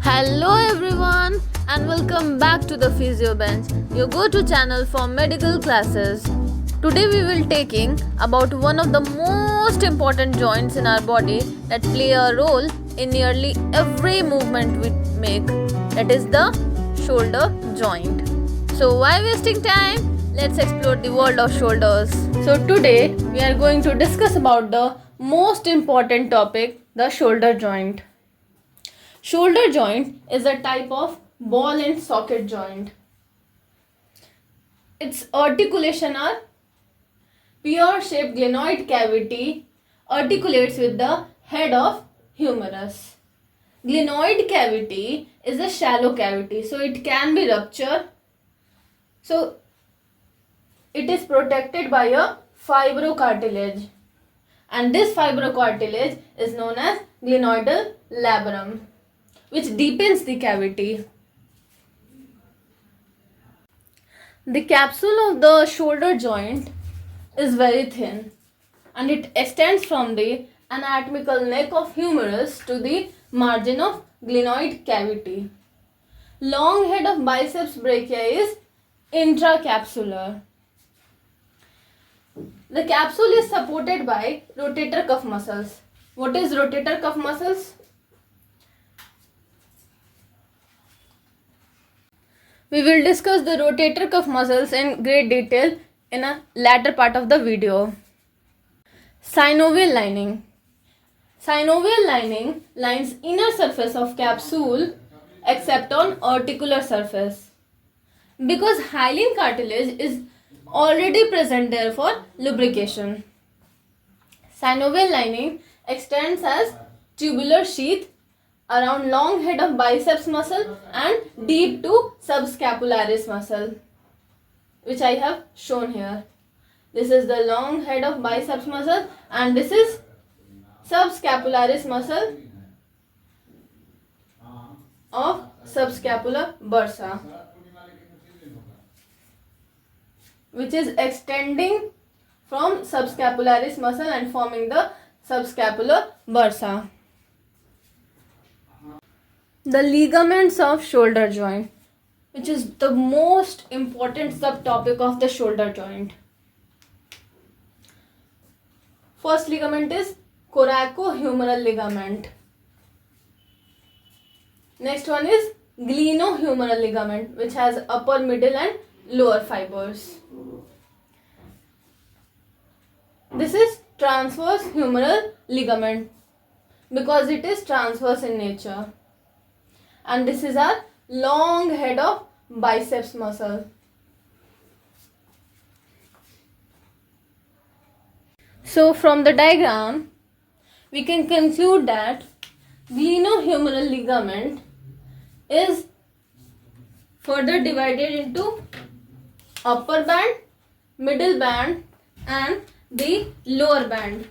Hello everyone and welcome back to the Physio Bench, your go-to channel for medical classes. Today we will taking about one of the most important joints in our body that play a role in nearly every movement we make. That is the shoulder joint. So why wasting time? Let's explore the world of shoulders. So today we are going to discuss about the most important topic, the shoulder joint. Shoulder joint is a type of ball and socket joint. Its articulation are pear shaped glenoid cavity articulates with the head of humerus. Glenoid cavity is a shallow cavity, so it can be ruptured. So it is protected by a fibrocartilage, and this fibrocartilage is known as glenoidal labrum, which deepens the cavity. The capsule of the shoulder joint is very thin and it extends from the anatomical neck of humerus to the margin of glenoid cavity. Long head of biceps brachii is intracapsular. The capsule is supported by rotator cuff muscles. What is rotator cuff muscles? We will discuss the rotator cuff muscles in great detail in a latter part of the video. Synovial lining. Synovial lining lines inner surface of capsule except on articular surface. Because hyaline cartilage is already present there for lubrication. Synovial lining extends as tubular sheath around long head of biceps muscle and deep to subscapularis muscle, which I have shown here. This is the long head of biceps muscle and this is subscapularis muscle of subscapular bursa, which is extending from subscapularis muscle and forming the subscapular bursa. The ligaments of shoulder joint, which is the most important subtopic of the shoulder joint. First ligament is coracohumeral ligament. Next one is glenohumeral ligament, which has upper, middle and lower fibers. This is transverse humeral ligament because it is transverse in nature. And this is our long head of biceps muscle. So from the diagram, we can conclude that glenohumeral ligament is further divided into upper band, middle band and the lower band.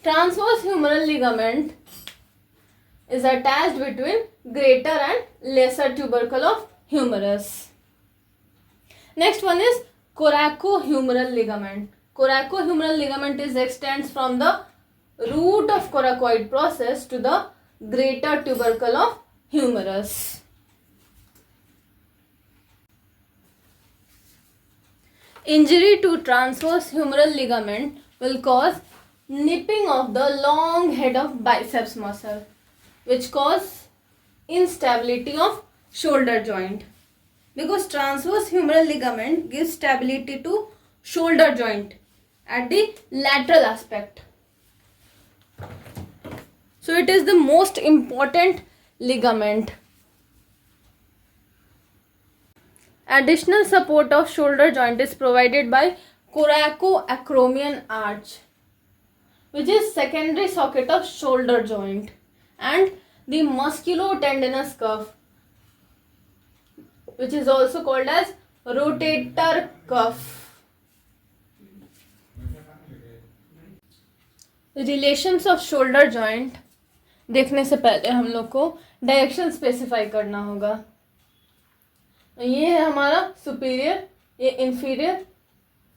Transverse humeral ligament is attached between greater and lesser tubercle of humerus. Next one is coracohumeral ligament. Coracohumeral ligament extends from the root of coracoid process to the greater tubercle of humerus. Injury to transverse humeral ligament will cause nipping of the long head of biceps muscle, which cause instability of shoulder joint. Because transverse humeral ligament gives stability to shoulder joint at the lateral aspect. So it is the most important ligament. Additional support of shoulder joint is provided by coracoacromial arch, which is secondary socket of shoulder joint, and the musculotendinous cuff, which is also called as rotator cuff. Relations of shoulder joint देखने से पहले हम लोग को direction specify करना होगा. ये है हमारा सुपीरियर, ये इंफीरियर,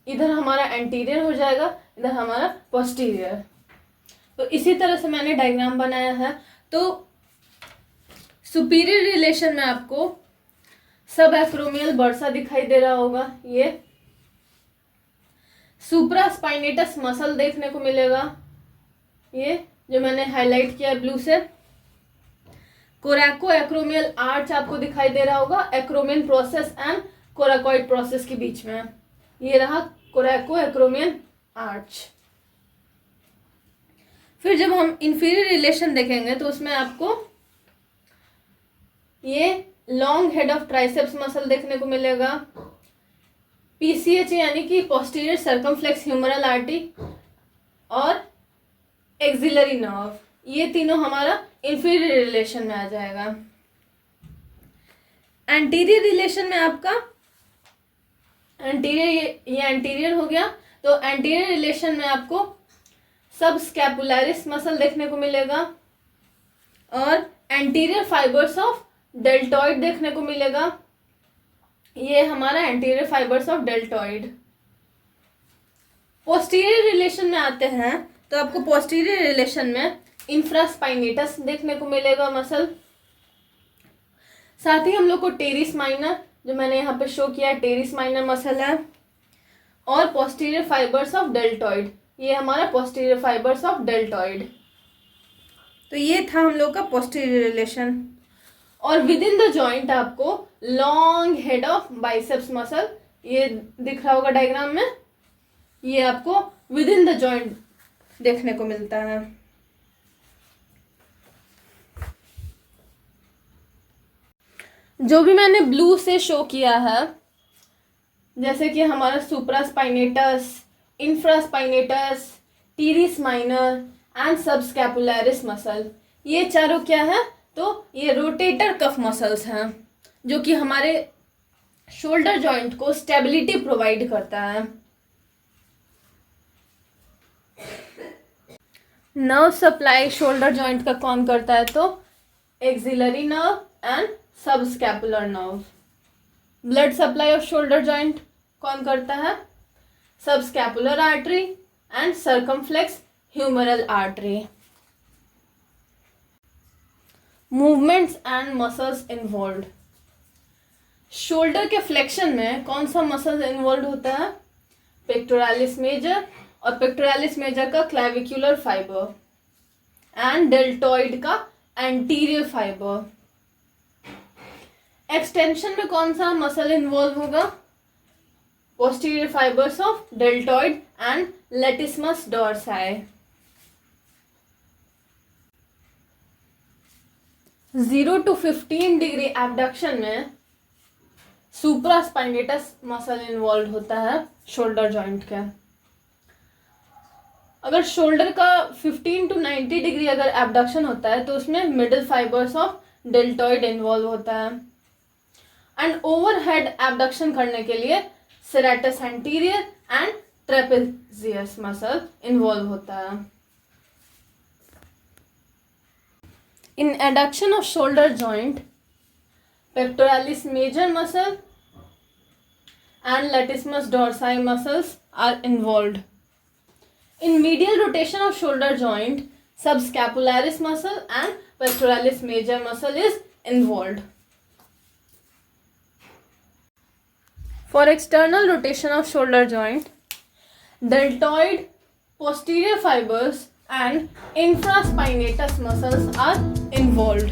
इधर हमारा एंटीरियर हो जाएगा, इधर हमारा पोस्टीरियर. तो इसी तरह से मैंने डायग्राम बनाया है तो सुपीरियर रिलेशन में आपको सब एक्रोमियल बर्सा दिखाई दे रहा होगा, ये सुप्रास्पाइनेटस मसल देखने को मिलेगा, ये जो मैंने हाईलाइट किया ब्लू से। कोरैको एक्रोमियल आर्च आपको दिखाई दे रहा होगा acromion process and coracoid process के बीच में, ये रहा कोरैको एक्रोमियन आर्च। फिर जब हम इंफीरियर रिलेशन देखेंगे तो उसमें आपको ये long head of triceps muscle देखने को मिलेगा, पीसीएच यानी कि पोस्टीरियर सर्कमफ्लेक्स ह्यूमरल आर्टरी और एक्सिलरी नर्व, ये तीनों हमारा इंफीरियर रिलेशन में आ जाएगा। एंटीरियर रिलेशन में आपका ये एंटीरियर हो गया, तो एंटीरियर रिलेशन में आपको सब स्कैपुलैरिस मसल देखने को मिलेगा और एंटीरियर फाइबर्स ऑफ डेल्टॉइड देखने को मिलेगा, ये हमारा anterior fibres of deltoid. Posterior relation में आते हैं तो आपको पोस्टीरियर रिलेशन में इंफ्रास्पाइनेटस देखने को मिलेगा मसल, साथ ही हम लोग को टेरिस माइनर, जो मैंने यहाँ पे शो किया टेरिस माइनर मसल है, और पोस्टीरियर फाइबर्स ऑफ डेल्टॉइड, ये हमारा पोस्टीरियर फाइबर्स ऑफ डेल्टॉइड। तो ये था हम लोग का पोस्टीरियर रिलेशन। और विद इन द जॉइंट आपको long head of biceps muscle, ये दिख रहा होगा डायग्राम में, ये आपको विद इन द जॉइंट देखने को मिलता है। जो भी मैंने ब्लू से शो किया है, जैसे कि हमारा supraspinatus, infraspinatus, teres minor and subscapularis muscle, ये चारों क्या है, तो ये रोटेटर कफ मसल्स हैं जो कि हमारे शोल्डर जॉइंट को स्टेबिलिटी प्रोवाइड करता है। नर्व सप्लाई शोल्डर जॉइंट का कौन करता है, तो axillary nerve and subscapular nerve. Blood supply of shoulder joint कौन करता है, subscapular artery and circumflex humeral artery. Movements and muscles involve, shoulder के फ्लेक्शन में कौन सा मसल इन्वॉल्व होता है, पेक्टोरालिस मेजर और पेक्टोरालिस मेजर का क्लैविक्युलर फाइबर एंड डेल्टॉइड का एंटीरियर फाइबर। एक्सटेंशन में कौन सा मसल इन्वॉल्व होगा, posterior fibres of deltoid and latissimus dorsi. 0 to 15 degree abduction में सुप्रास्पाइनेटस मसल इन्वॉल्व होता है शोल्डर जॉइंट के। अगर शोल्डर का 15 to 90 डिग्री अगर एबडक्शन होता है तो उसमें middle fibres of deltoid involve होता है। एंड ओवरहेड एबडक्शन करने के लिए serratus anterior and trapezius muscle involve होता है। In adduction of shoulder joint, pectoralis major muscle and latissimus dorsi muscles are involved. In medial rotation of shoulder joint, subscapularis muscle and pectoralis major muscle is involved. For external rotation of shoulder joint, deltoid, posterior fibers and infraspinatus muscles are involved.